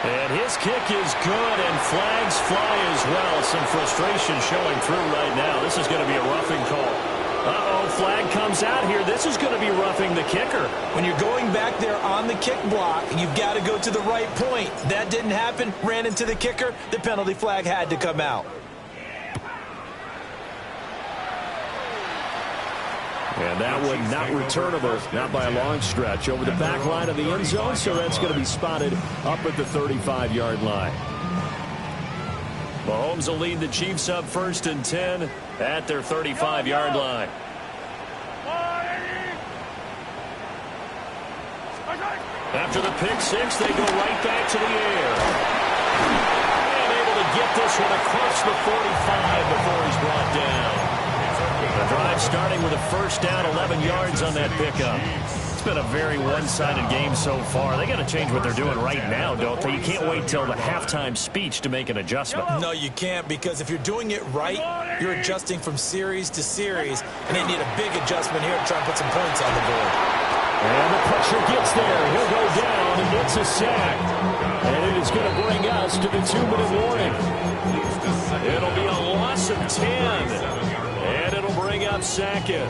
And his kick is good, and flags fly as well. Some frustration showing through right now. This is going to be a roughing call. Uh-oh, flag comes out here. This is going to be roughing the kicker. When you're going back there on the kick block, you've got to go to the right point. That didn't happen. Ran into the kicker. The penalty flag had to come out. And that one not returnable, not by a long stretch, over the back line of the end zone, so that's going to be spotted up at the 35-yard line. Mahomes will lead the Chiefs up 1st and 10 at their 35-yard line. After the pick six, they go right back to the air. And able to get this one across the 45 before he's brought down. The drive starting with a first down, 11 yards on that pickup. It's been a very one-sided game so far. They got to change what they're doing right now, don't they? You can't wait till the halftime speech to make an adjustment. No, you can't, because if you're doing it right, you're adjusting from series to series, and they need a big adjustment here to try and put some points on the board. And the pressure gets there. He'll go down, and it's a sack. And it is going to bring us to the 2-minute warning. It'll be a loss of 10. And it'll bring up Sackett.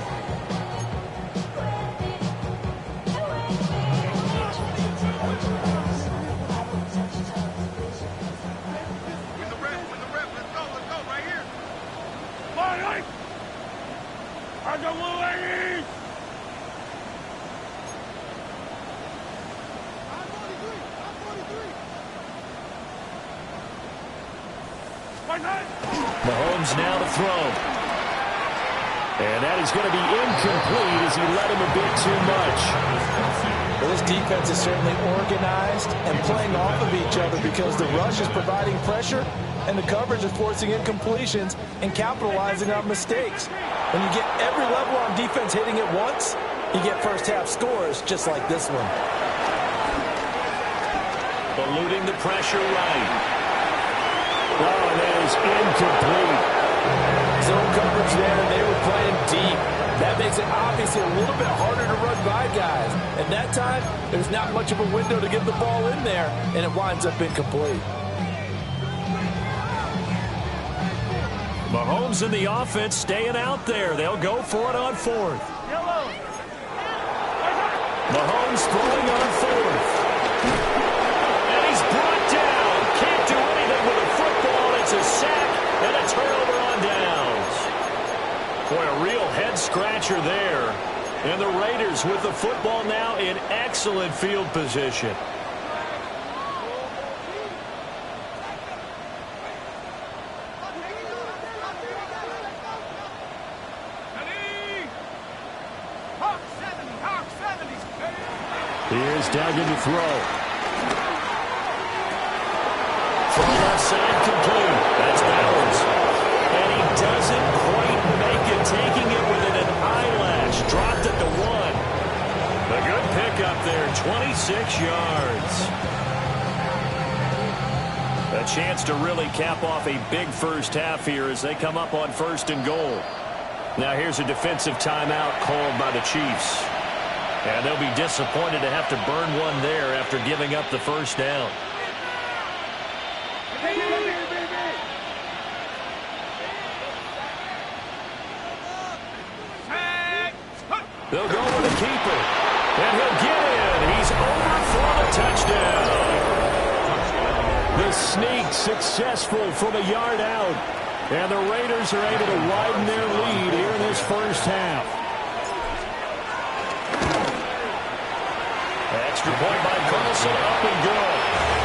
Mahomes now to throw. And that is going to be incomplete as he led him a bit too much. Well, this defense is certainly organized and playing off of each other because the rush is providing pressure and the coverage is forcing incompletions and capitalizing on mistakes. When you get every level on defense hitting at once, you get first-half scores just like this one. Eluding the pressure right. Oh, that is incomplete. Zone coverage there, and they were playing deep. That makes it obviously a little bit harder to run by guys. And that time, there's not much of a window to get the ball in there, and it winds up incomplete. Mahomes and the offense staying out there. They'll go for it on 4th. Mahomes throwing on 4th. And he's brought down. Can't do anything with a football. It's a sack and a turnover on downs. Boy, a real head-scratcher there. And the Raiders with the football now in excellent field position. Here's Duggan to throw. From left side, complete. That's Bowers. And he doesn't quite make it, taking it within an eyelash. Dropped at the 1. A good pickup there, 26 yards. A chance to really cap off a big first half here as they come up on 1st and goal. Now here's a defensive timeout called by the Chiefs. And they'll be disappointed to have to burn one there after giving up the first down. They'll go with the keeper. And he'll get in. He's over for the touchdown. The sneak successful from a yard out. And the Raiders are able to widen their lead here in this first half. Extra point by Carlson, up and good.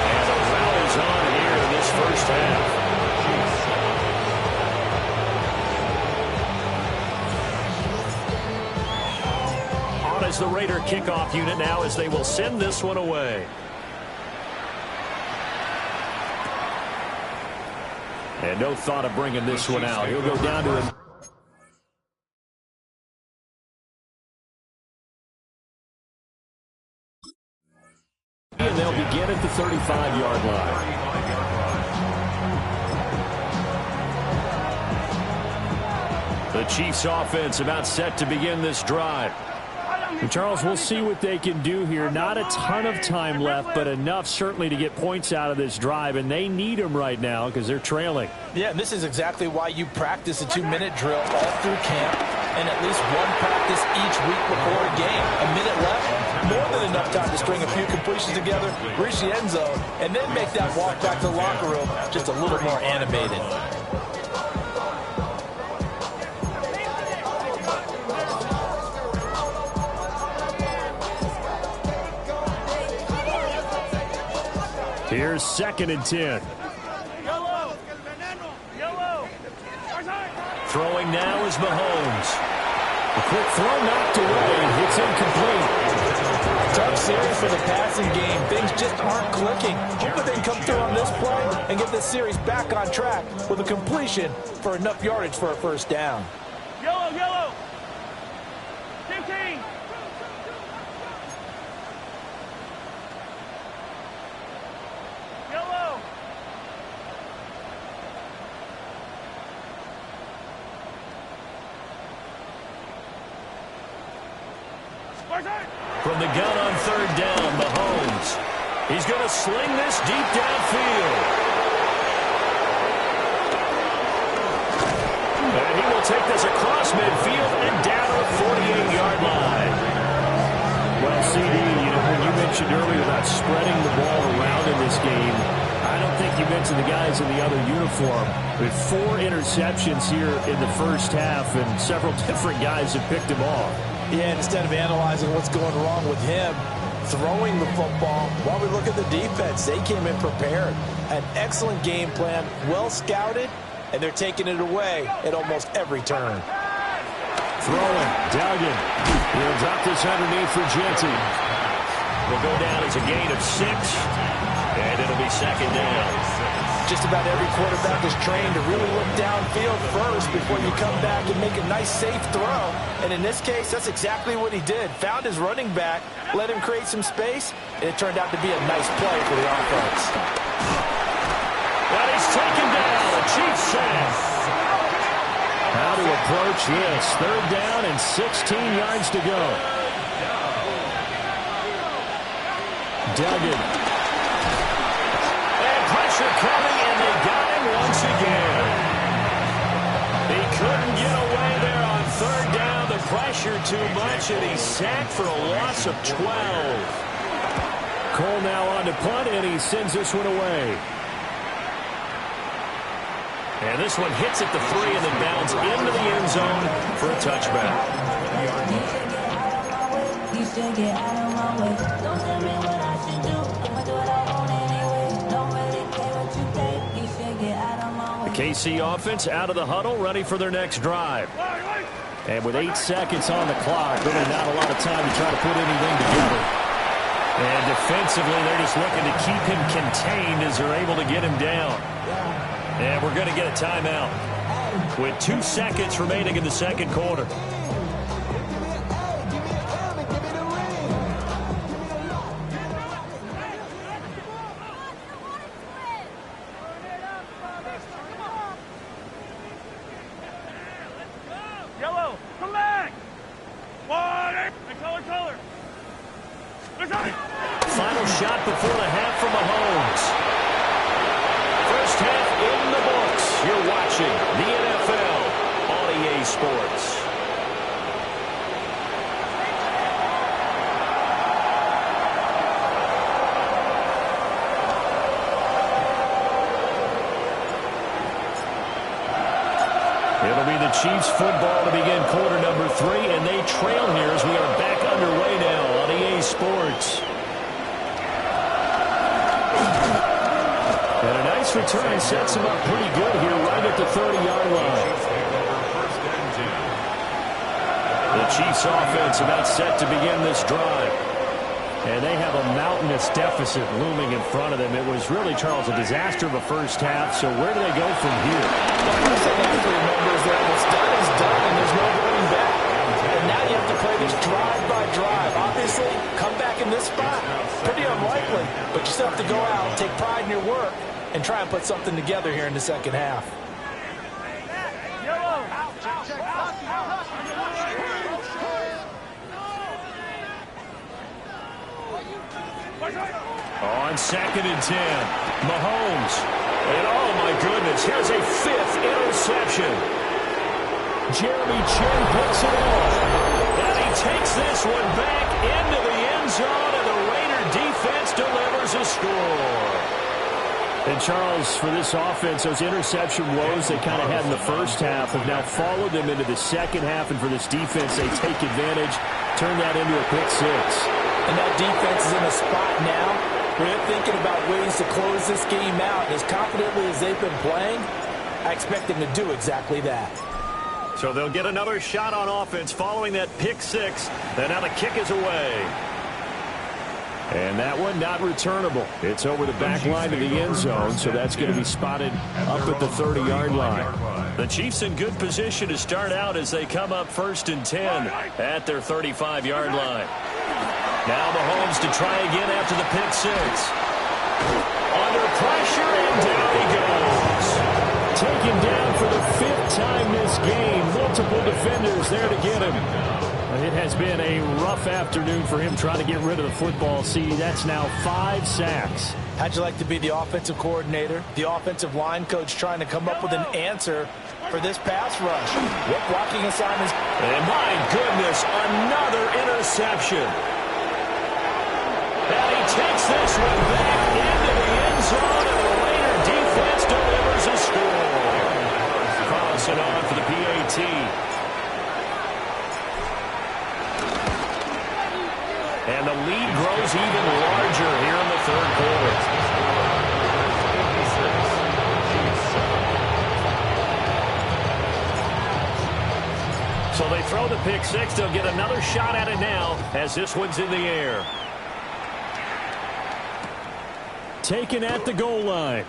And the rally's on here in this first half. On as the Raider kickoff unit now as they will send this one away. And no thought of bringing this one out. He'll go down to him. And they'll begin at the 35-yard line. The Chiefs offense about set to begin this drive. And Charles, we'll see what they can do here. Not a ton of time left, but enough certainly to get points out of this drive, and they need them right now because they're trailing. Yeah, and this is exactly why you practice a 2-minute drill all through camp and at least one practice each week before a game. A minute left, more than enough time to string a few completions together, reach the end zone, and then make that walk back to the locker room just a little more animated. Here's 2nd and 10. Throwing now is Mahomes. A quick throw knocked away. It's incomplete. Tough series for the passing game. Things just aren't clicking. Hopefully they can come through on this play and get this series back on track with a completion for enough yardage for a first down. Yellow. 15. From the gun on 3rd down, Mahomes. He's going to sling this deep downfield. And he will take this across midfield and down at 48-yard line. Well, CD, when you mentioned earlier about spreading the ball around in this game, I don't think you mentioned the guys in the other uniform. With 4 interceptions here in the first half, and several different guys have picked him off. Yeah, instead of analyzing what's going wrong with him, throwing the football, while we look at the defense, they came in prepared. An excellent game plan, well scouted, and they're taking it away at almost every turn. Throwing, Duggan. He'll drop this underneath for Genty. Will go down as a gain of 6, and it'll be 2nd down. Just about every quarterback is trained to really look downfield first before you come back and make a nice, safe throw. And in this case, that's exactly what he did. Found his running back, let him create some space, and it turned out to be a nice play for the offense. But he's taken down. The Chiefs sack. How to approach this. 3rd down and 16 yards to go. Duggan. And pressure coming, and they got him once again. He couldn't get away there on 3rd down. The pressure too much, and he's sacked for a loss of 12. Cole now on to punt, and he sends this one away. And this one hits at the 3 and then bounds into the end zone for a touchback. The KC offense out of the huddle, ready for their next drive. And with 8 seconds on the clock, really not a lot of time to try to put anything together. And defensively, they're just looking to keep him contained as they're able to get him down. And we're going to get a timeout with 2 seconds remaining in the 2nd quarter. Yellow, come back. Water. Color. Final shot before the half from Mahomes. First half in the books. You're watching the NFL on EA Sports. It'll be the Chiefs football to begin quarter number 3, and they trail here as we are back underway now on EA Sports. And a nice return sets him up pretty good here right at the 30-yard line. The Chiefs offense about set to begin this drive. And they have a mountainous deficit looming in front of them. It was really, Charles, a disaster of a first half. So where do they go from here? The first thing I have to remember is that what's done is done, and there's no going back. And now you have to play this drive by drive. Obviously, come back in this spot, pretty unlikely. But you still have to go out, take pride in your work, and try and put something together here in the second half. On 2nd and 10, Mahomes. And oh my goodness, here's a 5th interception. Jeremy Chin picks it off. And he takes this one back into the end zone, and the Raider defense delivers a score. And Charles, for this offense, those interception woes they kind of had in the first half have now followed them into the second half, and for this defense, they take advantage, turn that into a pick 6. And that defense is in a spot now where they're thinking about ways to close this game out. And as confidently as they've been playing, I expect them to do exactly that. So they'll get another shot on offense following that pick 6, and now the kick is away. And that one not returnable. It's over the back line of the end zone, so that's going to be spotted up at the 30-yard line. The Chiefs in good position to start out as they come up 1st and 10 at their 35-yard line. Now Mahomes to try again after the pick 6. Under pressure, and down he goes. Taken down for the 5th time this game. Multiple defenders there to get him. It has been a rough afternoon for him trying to get rid of the football. See, that's now 5 sacks. How'd you like to be the offensive coordinator, the offensive line coach trying to come up with an answer for this pass rush? What blocking assignments? And my goodness, another interception. And he takes this one back into the end zone, and the Raider defense delivers a score. Carlson on for the PAT. And the lead grows even larger here in the 3rd quarter. So they throw the pick 6. They'll get another shot at it now as this one's in the air. Taken at the goal line.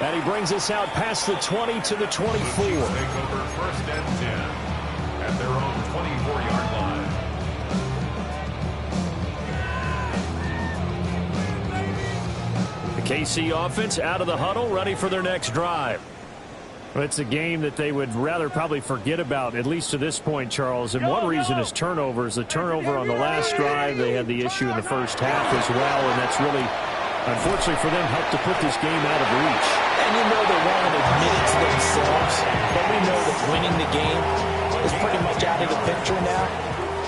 And he brings us out past the 20 to the 24. Take over 1st and 10 at their own 24-yard line. The KC offense out of the huddle, ready for their next drive. Well, it's a game that they would rather probably forget about, at least to this point, Charles. And one reason is turnovers. The turnover on the last drive, they had the issue in the first half as well, and that's really, unfortunately for them, helped to put this game out of reach. And you know they won't admit it to themselves, but we know that winning the game is pretty much out of the picture now.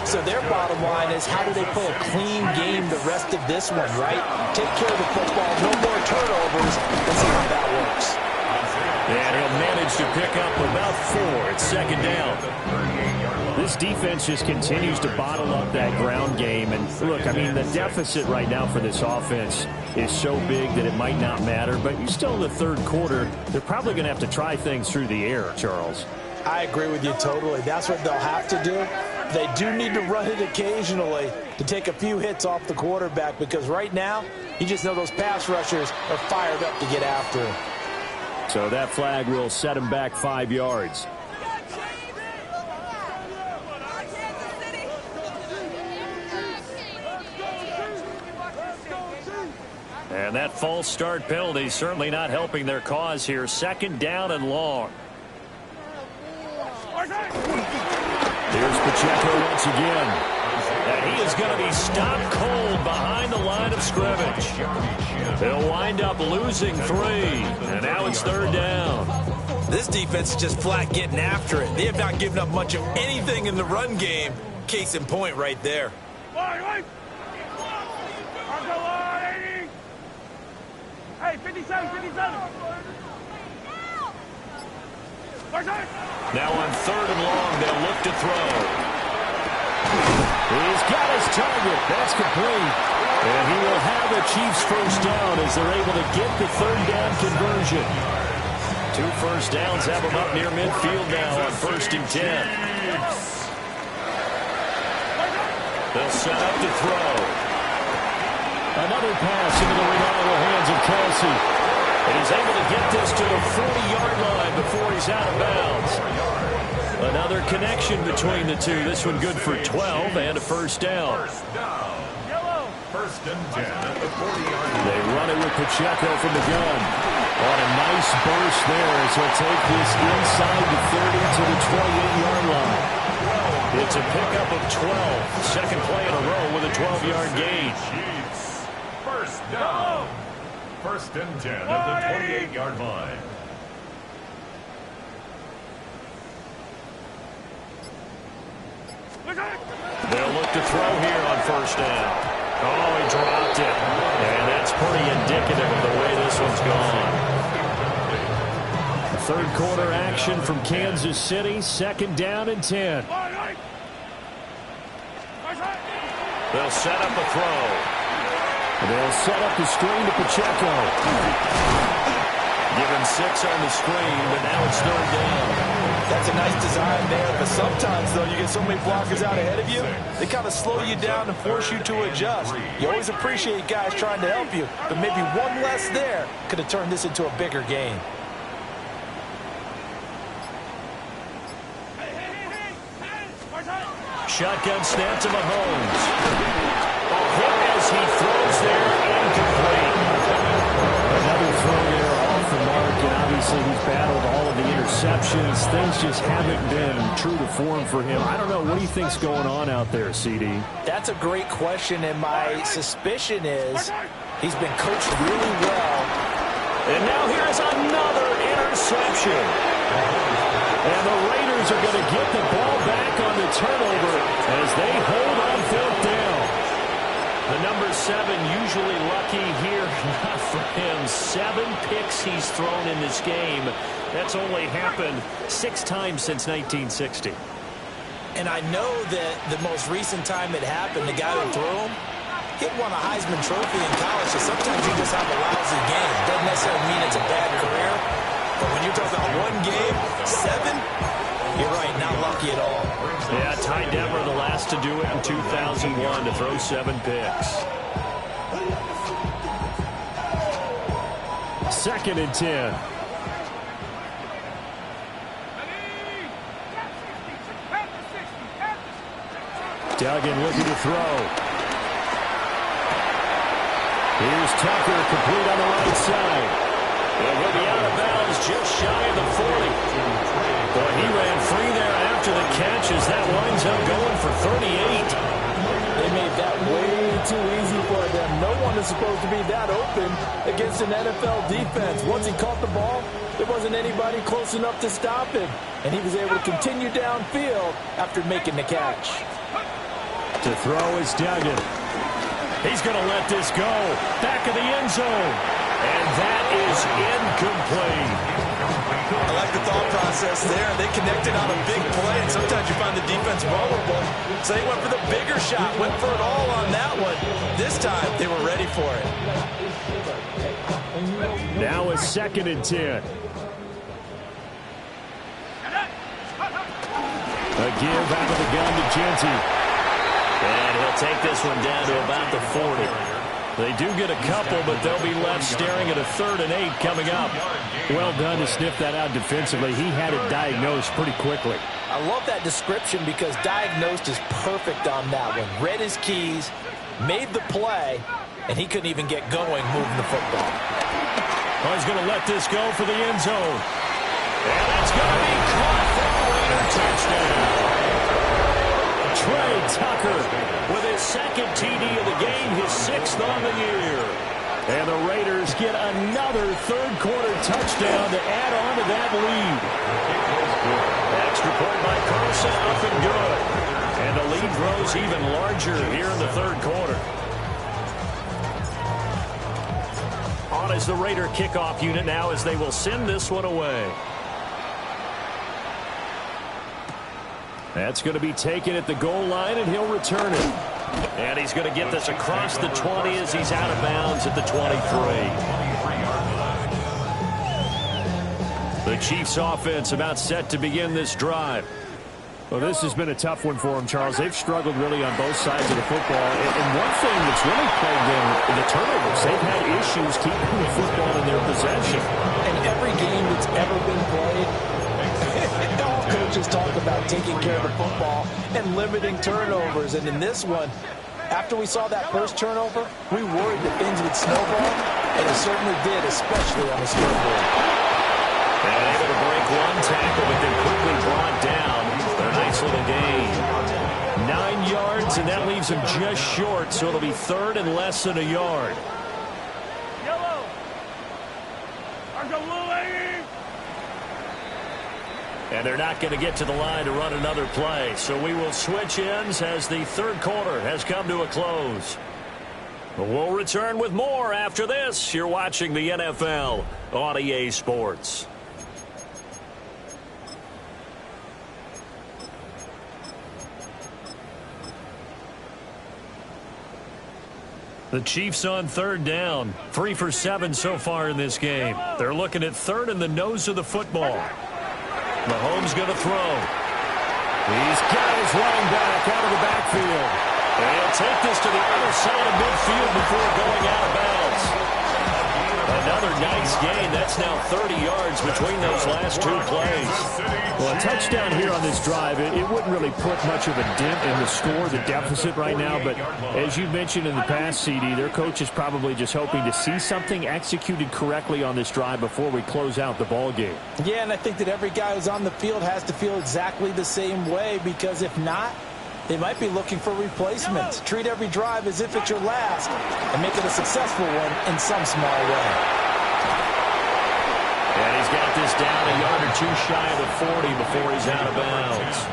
So their bottom line is, how do they play a clean game the rest of this one, right? Take care of the football, no more turnovers, and see how that works. And he'll manage to pick up about 4. It's 2nd down. This defense just continues to bottle up that ground game. And look, I mean, the deficit right now for this offense is so big that it might not matter. But you're still in the 3rd quarter. They're probably going to have to try things through the air, Charles. I agree with you totally. That's what they'll have to do. They do need to run it occasionally to take a few hits off the quarterback, because right now, you just know those pass rushers are fired up to get after him. So that flag will set him back 5 yards. And that false start penalty certainly not helping their cause here. 2nd down and long. Here's Pacheco once again. And he is going to be stopped cold behind the line of scrimmage. They'll wind up losing 3. And now it's 3rd down. This defense is just flat getting after it. They have not given up much of anything in the run game. Case in point right there. Hey, 57, 57. Now on 3rd and long, they'll look to throw. He's got his target. That's complete. And he will have the Chiefs 1st down as they're able to get the 3rd down conversion. 2 first downs have them up near midfield now on 1st and 10. They'll set up to throw. Another pass into the reliable hands of Kelsey. And he's able to get this to the 40-yard line before he's out of bounds. Another connection between the two. This one good for 12 and a 1st down. 1st and 10 at the 40-yard line. They run it with Pacheco from the gun. On a nice burst there as he'll take this inside the 30 to the 28-yard line. It's a pickup of 12. Second play in a row with a 12-yard gain. Chiefs. First down. First and 10 at the 28-yard line. They'll look to throw here on first down. Oh, he dropped it. And that's pretty indicative of the way this one's gone. Third quarter action from Kansas City. Second down and 10. They'll set up a throw. They'll set up the screen to Pacheco. Given 6 on the screen, but now it's third down. That's a nice design there, but sometimes, though, you get so many blockers out ahead of you, they kind of slow you down and force you to adjust. You always appreciate guys trying to help you, but maybe one less there could have turned this into a bigger game. Shotgun snap to Mahomes. A hit as he throws there, incomplete. Another throw there off the mark, and obviously he's battled all of the interceptions. Things just haven't been true to form for him. I don't know. What do you think's going on out there, CD? That's a great question, and my suspicion is he's been coached really well. And now here's another interception. And the Raiders are going to get the ball back on the turnover as they hold on fourth down. The number 7 usually lucky here. Not for him. 7 picks he's thrown in this game. That's only happened 6 times since 1960. And I know that the most recent time it happened, the guy who threw him, he won a Heisman Trophy in college, so sometimes you just have a lousy game. Doesn't necessarily mean it's a bad career. But when you're talking about one game, 7, you're right, not lucky at all. Yeah, Ty Detmer, the last to do it in 2001, to throw 7 picks. Second and 10. Duggan looking to throw. Here's Tucker, complete on the right side. And he'll be out of bounds just shy of the 40. Boy, he ran free there after the catch as that winds up going for 38. They made that way too easy for them. No one is supposed to be that open against an NFL defense. Once he caught the ball, there wasn't anybody close enough to stop him. And he was able to continue downfield after making the catch. To throw is Duggan. He's going to let this go. Back of the end zone. And that is incomplete. I like the thought process there. They connected on a big play, and sometimes you find the defense vulnerable. So they went for the bigger shot, went for it all on that one. This time, they were ready for it. Now a second and 10. A give out of the gun to Genty. And he'll take this one down to about the 40. They do get a couple, but they'll be left staring at a 3rd and 8 coming up. Well done to sniff that out defensively. He had it diagnosed pretty quickly. I love that description because diagnosed is perfect on that one. Read his keys, made the play, and he couldn't even get going moving the football. Oh, he's going to let this go for the end zone. And it's going to be caught for a Raider touchdown. Trey Tucker with his 2nd TD of the game, his 6th on the year. And the Raiders get another 3rd quarter touchdown to add on to that lead. Extra point by Carlson, up and good. And the lead grows even larger here in the 3rd quarter. On is the Raider kickoff unit now as they will send this one away. That's going to be taken at the goal line, and he'll return it. And he's going to get this across the 20 as he's out of bounds at the 23. The Chiefs offense about set to begin this drive. Well, this has been a tough one for them, Charles. They've struggled really on both sides of the football. And one thing that's really plagued them, the turnovers. They've had issues keeping the football in their possession. And every game that's ever been played, all coaches talk about taking care of the football and limiting turnovers. And in this one, after we saw that first turnover, we worried that things would snowball, and it certainly did, especially on the scoreboard. And able to break one tackle, but then quickly brought down. A nice little gain. yards, and that leaves him just short, so it'll be third and less than a yard. Yellow. And they're not going to get to the line to run another play, so we will switch ends as the third quarter has come to a close. We'll return with more after this. You're watching the NFL on EA Sports. The Chiefs on third down. 3 for 7 so far in this game. They're looking at third in the nose of the football. Mahomes going to throw. He's got his running back out of the backfield. And he'll take this to the other side of midfield before going out of bounds. Another nice gain. That's now 30 yards between those last two plays. Well, a touchdown here on this drive, it wouldn't really put much of a dent in the score, the deficit right now. But as you mentioned in the past, CD, their coach is probably just hoping to see something executed correctly on this drive before we close out the ball game. Yeah, and I think that every guy who's on the field has to feel exactly the same way, because if not, they might be looking for replacements. Treat every drive as if it's your last and make it a successful one in some small way. And he's got this down a yard or two shy of the 40 before he's out of bounds.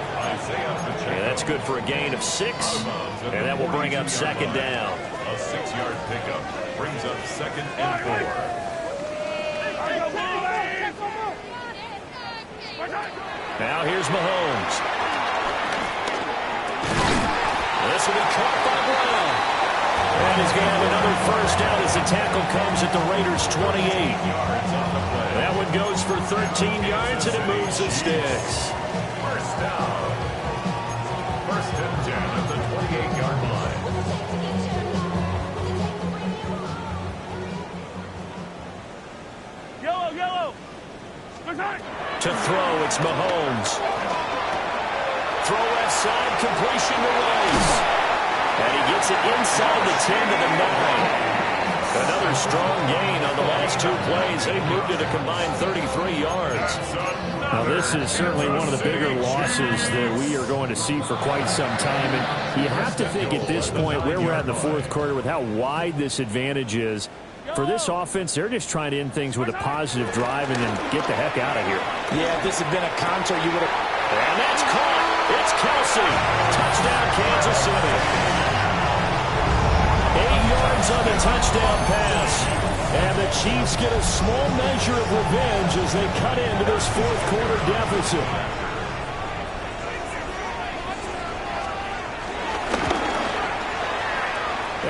And that's good for a gain of 6, and that will bring up second down. A 6-yard pickup brings up second and 4. Now here's Mahomes. This will be caught by Brown. And he's going to have another first down as the tackle comes at the Raiders' 28. That one goes for 13 yards, and it moves the sticks. First down. First and 10 at the 28-yard line. Yellow. To throw, it's Mahomes. Throw left side, completion to Rice. And he gets it inside the 10 to the 9. Another strong gain on the last two plays. They moved it a combined 33 yards. Now, this is certainly one of the bigger losses that we are going to see for quite some time. And you have to think at this point where we're at in the fourth quarter with how wide this advantage is. For this offense, they're just trying to end things with a positive drive and then get the heck out of here. Yeah, if this had been a counter, you would have... And that's caught. It's Kelsey. Touchdown, Kansas City. 8 yards on the touchdown pass. And the Chiefs get a small measure of revenge as they cut into this fourth quarter deficit.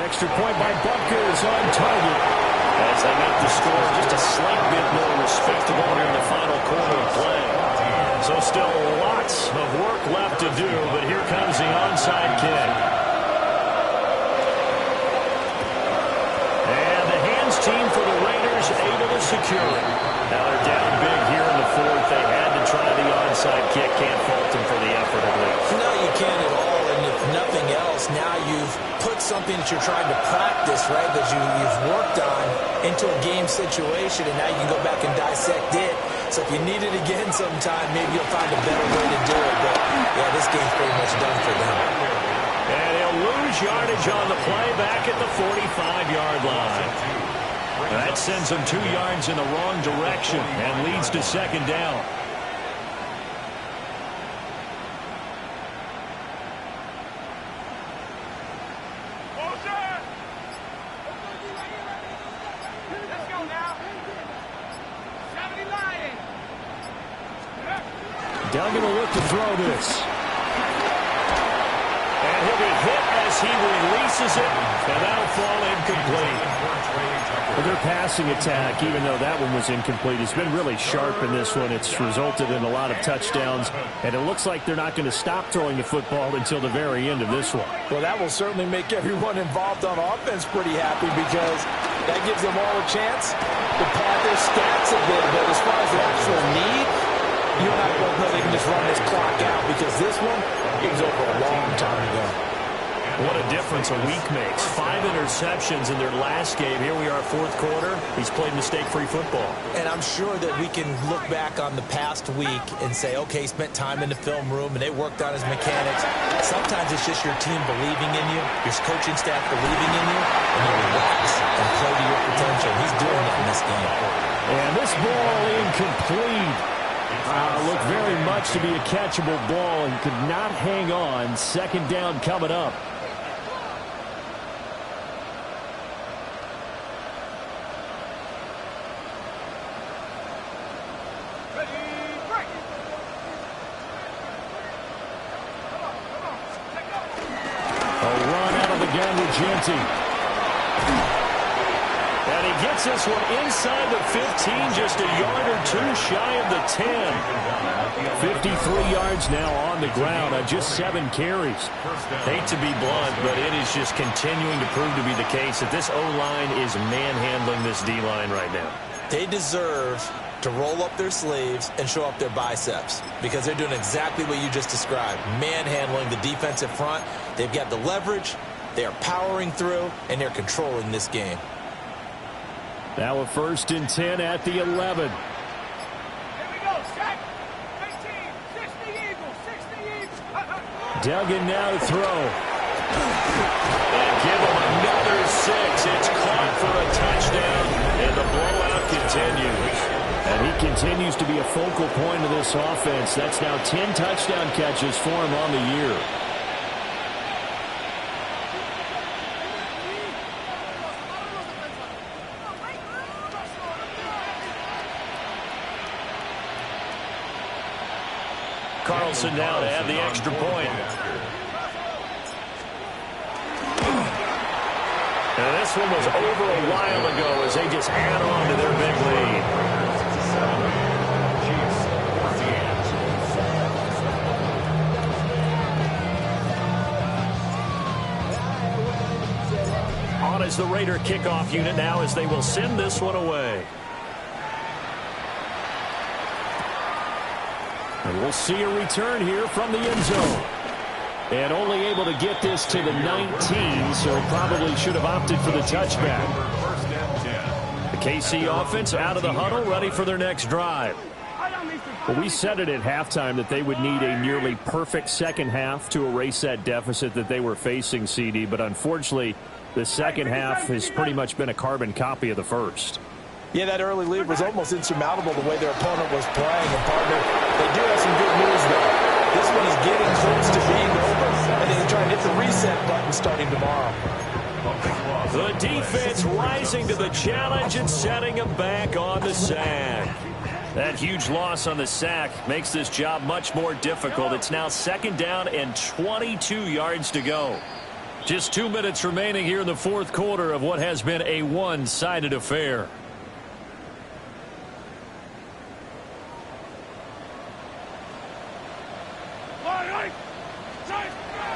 Extra point by Butker is on target. As they make the score just a slight bit more respectable here in the final quarter of play. So still lots of work left to do, but here comes the onside kick. And the hands team for the Raiders able to secure it. Now they're down big here in the fourth. They had to try the onside kick. Can't fault them for the effort at least. No, you can't at all. And if nothing else, now you've put something that you're trying to practice, right, that you've worked on into a game situation, and now you can go back and dissect it. So if you need it again sometime, maybe you'll find a better way to do it. But, yeah, this game's pretty much done for them. And he'll lose yardage on the play back at the 45-yard line. That sends him 2 yards in the wrong direction and leads to second down. Duggan will look to throw this. And he'll be hit as he releases it, and that'll fall incomplete. Well, their passing attack, even though that one was incomplete, has been really sharp in this one. It's resulted in a lot of touchdowns, and it looks like they're not going to stop throwing the football until the very end of this one. Well, that will certainly make everyone involved on offense pretty happy, because that gives them all a chance to pad their stats a bit. But as far as the actual need, you're not going to know they can just run this clock out, because this one, it was over a long time ago. And What a difference a week makes. 5 interceptions in their last game. Here we are, fourth quarter. He's played mistake-free football. And I'm sure that we can look back on the past week and say, okay, he spent time in the film room and they worked on his mechanics. Sometimes it's just your team believing in you, your coaching staff believing in you, and you relax and play to your potential. He's doing that in this game. And this ball incomplete. Looked very much to be a catchable ball and could not hang on. Second down coming up. And he gets this one inside the 15, just a yard or two shy of the 10. 53 yards now on the ground on just 7 carries. Hate to be blunt, but it is just continuing to prove to be the case that this O-line is manhandling this D-line right now. They deserve to roll up their sleeves and show up their biceps because they're doing exactly what you just described, manhandling the defensive front. They've got the leverage. They are powering through, and they're controlling this game. Now a 1st and 10 at the 11. Here we go, set. 18, 60 Eagles, 60 Eagles. Duggan now to throw. And give him another 6. It's caught for a touchdown, and the blowout continues. And he continues to be a focal point of this offense. That's now 10 touchdown catches for him on the year. Carlson now to add the extra point. And this one was over a while ago as they just add on to their big lead. On is the Raider kickoff unit now as they will send this one away. And we'll see a return here from the end zone. And only able to get this to the 19, so probably should have opted for the touchback. The KC offense out of the huddle, ready for their next drive. Well, we said it at halftime that they would need a nearly perfect second half to erase that deficit that they were facing, CD. But unfortunately, the second half has pretty much been a carbon copy of the first. Yeah, that early lead was almost insurmountable the way their opponent was playing. And, partner, they do have some good news, though. This one is getting close to being over, and they can try and hit the reset button starting tomorrow. The defense rising to the challenge and setting them back on the sack. That huge loss on the sack makes this job much more difficult. It's now 2nd down and 22 yards to go. Just 2 minutes remaining here in the fourth quarter of what has been a one-sided affair.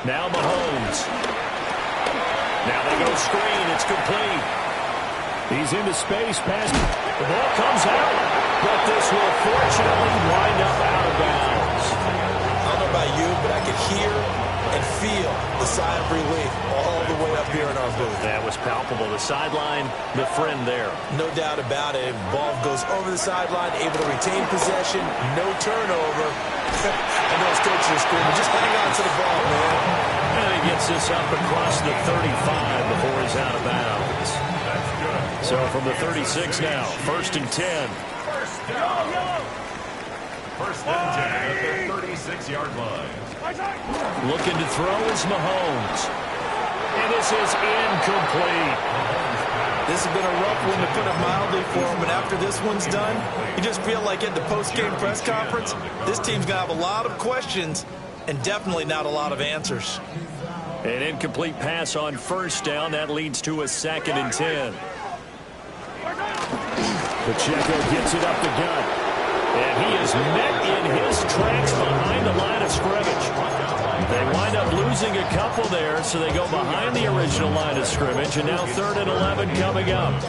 Now Mahomes. Now they go screen. It's complete. He's into space. Pass. The ball comes out, but this will fortunately wind up out of bounds. I don't know about you, but I could hear and feel the sigh of relief all the way up here in our booth. That was palpable. The sideline, the friend there. No doubt about it. Ball goes over the sideline, able to retain possession, no turnover. And those coaches are screaming, just hang on to the ball, man. And he gets this up across the 35 before he's out of bounds. So from the 36 now, 1st and 10. First and 10 at the 36-yard line. Looking to throw is Mahomes. And this is incomplete. This has been a rough one, to put it mildly, for him. And after this one's done, you just feel like at the post-game press conference, this team's going to have a lot of questions and definitely not a lot of answers. An incomplete pass on 1st down. That leads to a 2nd and 10. Pacheco gets it up the gut. And he is met in his tracks behind the line of scrimmage. They wind up losing a couple there, so they go behind the original line of scrimmage, and now 3rd and 11 coming up.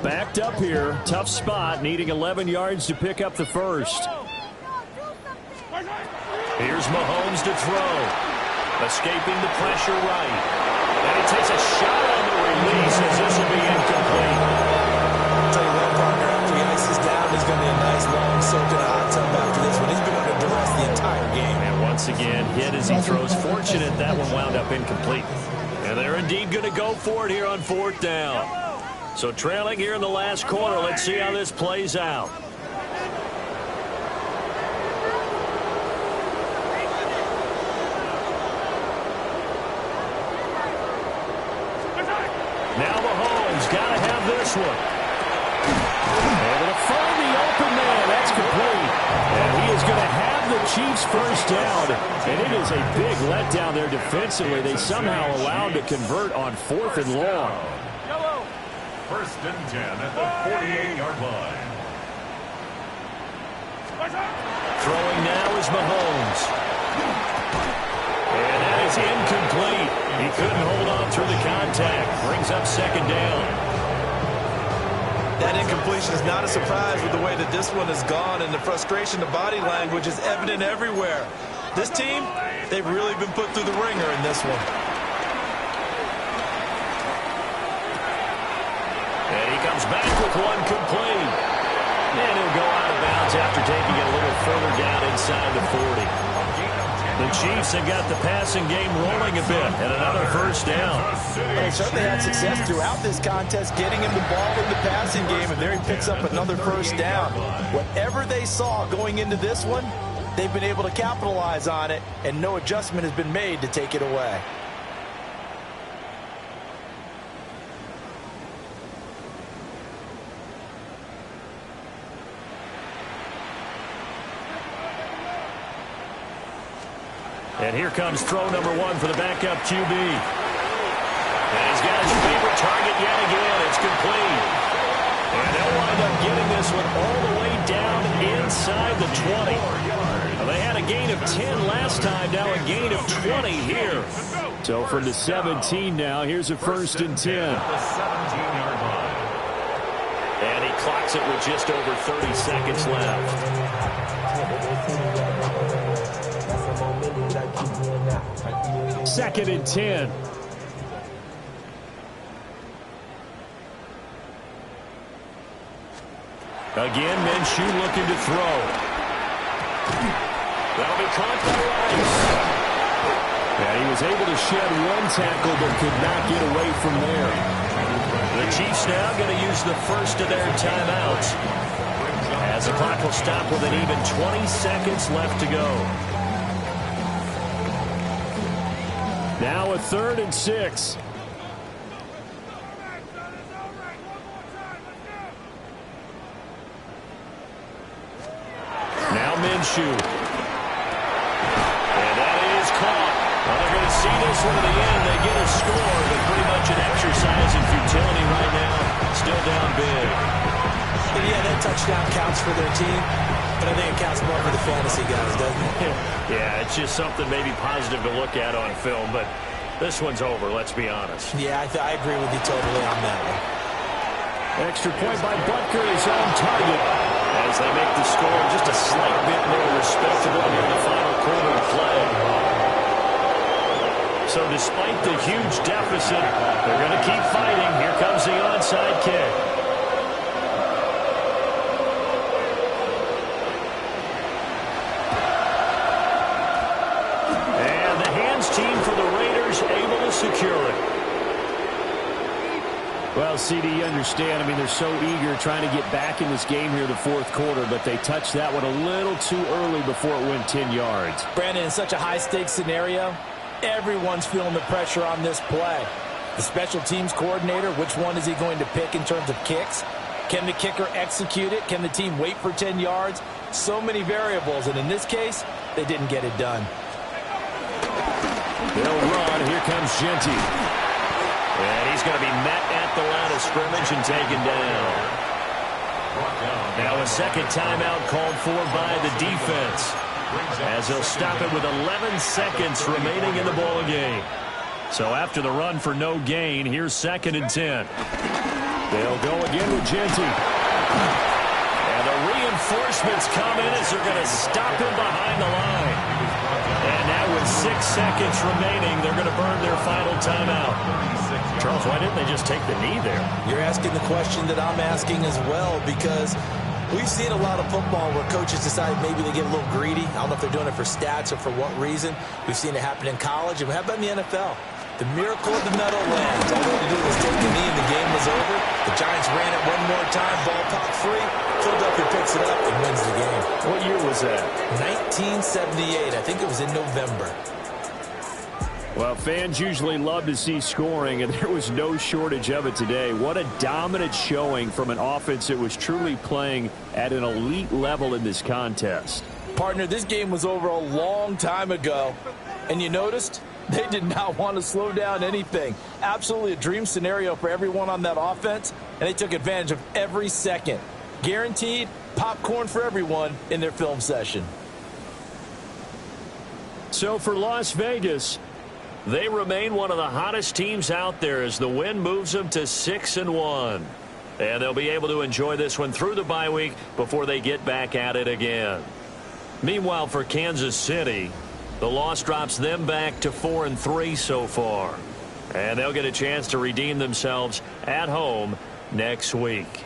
Backed up here, tough spot, needing 11 yards to pick up the first. Here's Mahomes to throw. Escaping the pressure right. And he takes a shot on the release as this will be incomplete. I'll tell you what, partner, after he ices down, there's going to be a nice long soak in a hot tub after this one. He's been under duress the entire game. And once again, hit as he throws. Fortunate that one wound up incomplete. And they're indeed going to go for it here on 4th down. So trailing here in the last quarter. Let's see how this plays out. Now Mahomes got to have this one. Able to find the open man. That's complete. And he is going to have the Chiefs first down. And it is a big letdown there defensively. They somehow allowed to convert on 4th and long. First and 10 at the 48-yard line. Throwing now is Mahomes. And that is incomplete. He couldn't hold on through the contact. Brings up 2nd down. That incompletion is not a surprise with the way that this one has gone, and the frustration, the body language is evident everywhere. This team, they've really been put through the ringer in this one. And he comes back with one complete. And he'll go out of bounds after taking it a little further down inside the 40. The Chiefs have got the passing game rolling a bit, and another first down. They certainly had success throughout this contest, getting him the ball in the passing game, and there he picks up another first down. Whatever they saw going into this one, they've been able to capitalize on it, and no adjustment has been made to take it away. And here comes throw number 1 for the backup QB. And he's got his favorite target yet again. It's complete. And they'll wind up getting this one all the way down inside the 20. Well, they had a gain of 10 last time, now a gain of 20 here. So from the 17 now, here's a first and 10. The 17-yard line. And he clocks it with just over 30 seconds left. 2nd and 10. Again, Minshew looking to throw. That'll be caught by Rice. And he was able to shed one tackle but could not get away from there. The Chiefs now going to use the first of their timeouts, as the clock will stop with an even 20 seconds left to go. Now a 3rd and 6. Now Minshew. And that is caught. Well, they're going to see this one to the end. They get a score, but pretty much an exercise in futility right now. Still down big. Yeah, that touchdown counts for their team, but I think it counts more for the fantasy guys, doesn't it? Yeah, it's just something maybe positive to look at on film, but this one's over, let's be honest. Yeah, I agree with you totally on that one. Extra point by Butker is on target. As they make the score just a slight bit more respectable here in the final quarter of play. So despite the huge deficit, they're going to keep fighting. Here comes the onside kick. And the hands team for the Raiders able to secure it. Well, CD, you understand. I mean, they're so eager trying to get back in this game here in the 4th quarter, but they touched that one a little too early before it went 10 yards. Brandon, in such a high-stakes scenario, everyone's feeling the pressure on this play. The special teams coordinator, which one is he going to pick in terms of kicks? Can the kicker execute it? Can the team wait for 10 yards? So many variables, and in this case, they didn't get it done. They'll run. Here comes Genty. And he's going to be met at the line of scrimmage and taken down. Now a second timeout called for by the defense, as they'll stop it with 11 seconds remaining in the ball game. So after the run for no gain, here's 2nd and 10. They'll go again with Genty. And the reinforcements come in as they're going to stop him behind the line. With 6 seconds remaining, they're going to burn their final timeout. Charles, why didn't they just take the knee there? You're asking the question that I'm asking as well, because we've seen a lot of football where coaches decide maybe they get a little greedy. I don't know if they're doing it for stats or for what reason. We've seen it happen in college, and how about in the NFL? The miracle of the Meadowlands. All they had to do was take the knee, and the game was over. The Giants ran it one more time. Ball popped free. Philadelphia picks it up and wins the game. What year was that? 1978. I think it was in November. Well, fans usually love to see scoring, and there was no shortage of it today. What a dominant showing from an offense that was truly playing at an elite level in this contest. Partner, this game was over a long time ago, and you noticed they did not want to slow down anything. Absolutely a dream scenario for everyone on that offense, and they took advantage of every second. Guaranteed popcorn for everyone in their film session. So for Las Vegas, they remain one of the hottest teams out there as the win moves them to 6-1. And they'll be able to enjoy this one through the bye week before they get back at it again. Meanwhile, for Kansas City, the loss drops them back to 4-3 so far. And they'll get a chance to redeem themselves at home next week.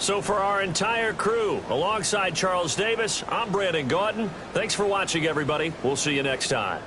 So for our entire crew, alongside Charles Davis, I'm Brandon Gaudin. Thanks for watching, everybody. We'll see you next time.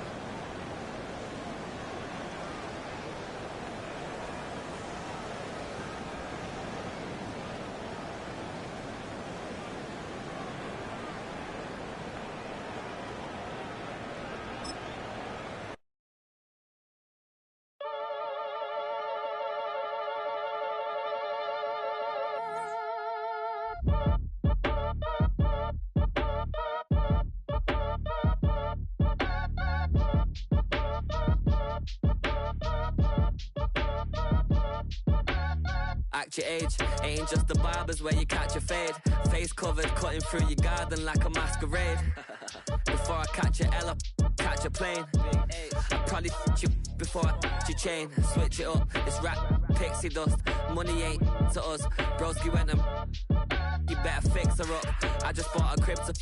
Act your age, ain't just the barbers where you catch a fade. Face covered, cutting through your garden like a masquerade. Before I catch a L up, catch a plane. I probably f*** you before I f*** your chain. Switch it up, it's rap, pixie dust. Money ain't to us, broski went and you better fix her up. I just bought a crib to